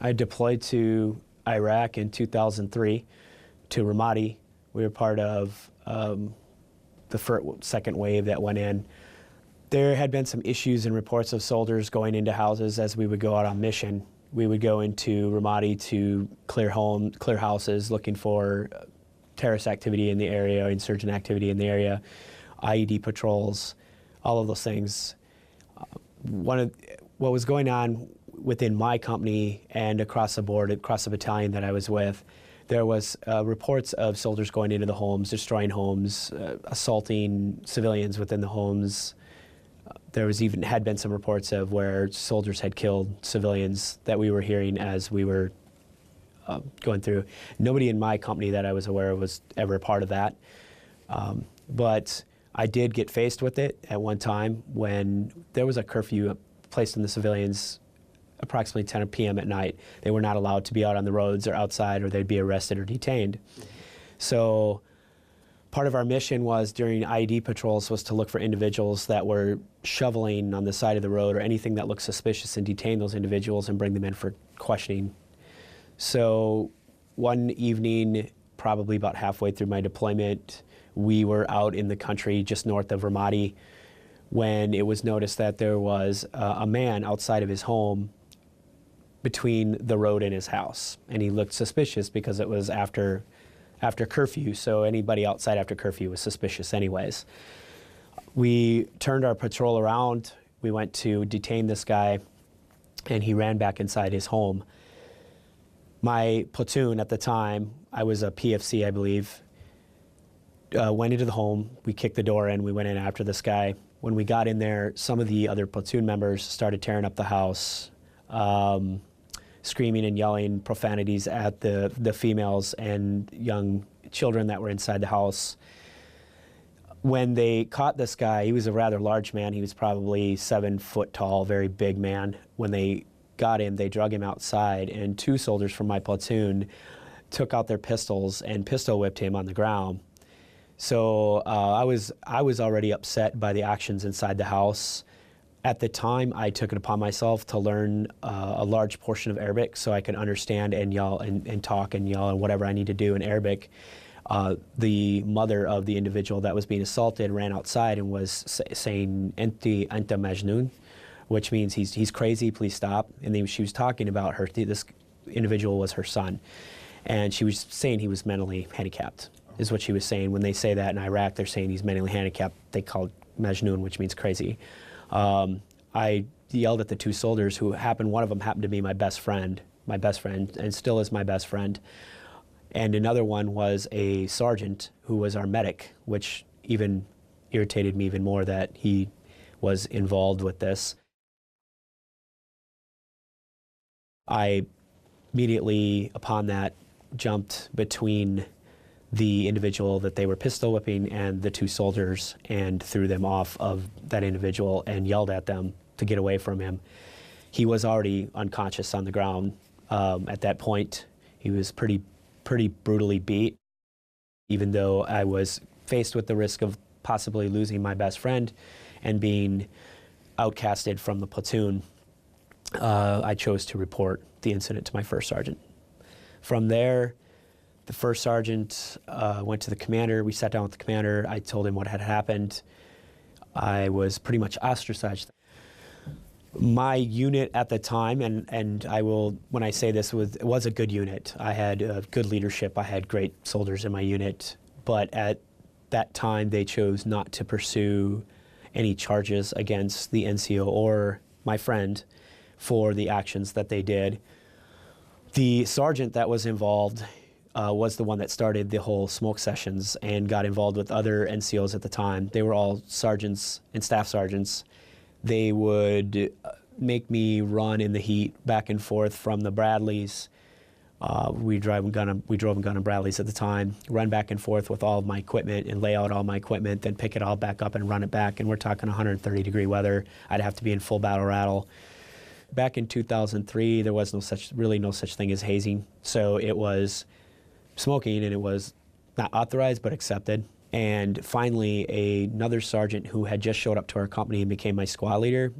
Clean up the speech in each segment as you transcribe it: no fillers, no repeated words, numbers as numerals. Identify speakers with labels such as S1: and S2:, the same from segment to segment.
S1: I deployed to Iraq in 2003 to Ramadi. We were part of the second wave that went in. There had been some issues and reports of soldiers going into houses as we would go out on mission. We would go into Ramadi to clear houses, looking for terrorist activity in the area, insurgent activity in the area, IED patrols, all of those things. What was going on within my company and across the board, across the battalion that I was with, there was reports of soldiers going into the homes, destroying homes, assaulting civilians within the homes. There had been some reports of where soldiers had killed civilians that we were hearing as we were going through. Nobody in my company that I was aware of was ever a part of that. But I did get faced with it at one time when there was a curfew placed on the civilians approximately 10 p.m. at night. They were not allowed to be out on the roads or outside, or they'd be arrested or detained. So part of our mission was during IED patrols was to look for individuals that were shoveling on the side of the road or anything that looked suspicious and detain those individuals and bring them in for questioning. So one evening, probably about halfway through my deployment, we were out in the country just north of Ramadi when it was noticed that there was a man outside of his home between the road and his house. And he looked suspicious because it was after curfew, so anybody outside after curfew was suspicious anyways. We turned our patrol around, we went to detain this guy, and he ran back inside his home. My platoon at the time, I was a PFC, I believe, went into the home, we kicked the door in, we went in after this guy. When we got in there, some of the other platoon members started tearing up the house, screaming and yelling profanities at the females and young children that were inside the house. When they caught this guy, he was a rather large man. He was probably 7 foot tall, very big man. When they got him, they drug him outside, and 2 soldiers from my platoon took out their pistols and pistol whipped him on the ground. So I was already upset by the actions inside the house. At the time, I took it upon myself to learn a large portion of Arabic so I could understand and yell and talk and yell and whatever I need to do in Arabic. The mother of the individual that was being assaulted ran outside and was saying, "Enti anta majnoon," which means he's crazy, please stop. And then she was talking about this individual was her son. And she was saying he was mentally handicapped, is what she was saying. When they say that in Iraq, they're saying he's mentally handicapped. They call it majnoon, which means crazy. I yelled at the 2 soldiers one of them happened to be my best friend, and still is my best friend. And another one was a sergeant who was our medic, which even irritated me even more that he was involved with this. I immediately, upon that, jumped between the individual that they were pistol whipping and the 2 soldiers and threw them off of that individual and yelled at them to get away from him. He was already unconscious on the ground at that point. He was pretty brutally beat. Even though I was faced with the risk of possibly losing my best friend and being outcasted from the platoon, I chose to report the incident to my first sergeant. From there, the first sergeant went to the commander. We sat down with the commander. I told him what had happened. I was pretty much ostracized. My unit at the time, and when I say this, it was a good unit. I had good leadership. I had great soldiers in my unit. But at that time, they chose not to pursue any charges against the NCO or my friend for the actions that they did. The sergeant that was involved was the one that started the whole smoke sessions and got involved with other NCOs at the time. They were all sergeants and staff sergeants. They would make me run in the heat back and forth from the Bradleys. We drove and gun on Bradleys at the time, run back and forth with all of my equipment and lay out all my equipment, then pick it all back up and run it back. And we're talking 130-degree weather. I'd have to be in full battle rattle. Back in 2003, there was really no such thing as hazing. So it was smoking, and it was not authorized but accepted. And finally, another sergeant who had just showed up to our company and became my squad leader,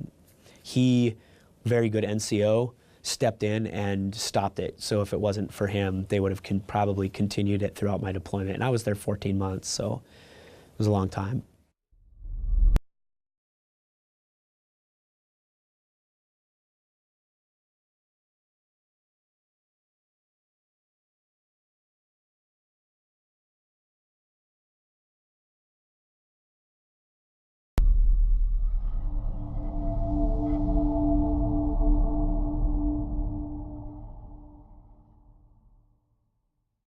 S1: he, very good NCO, stepped in and stopped it. So if it wasn't for him, they would have probably continued it throughout my deployment. And I was there 14 months, so it was a long time.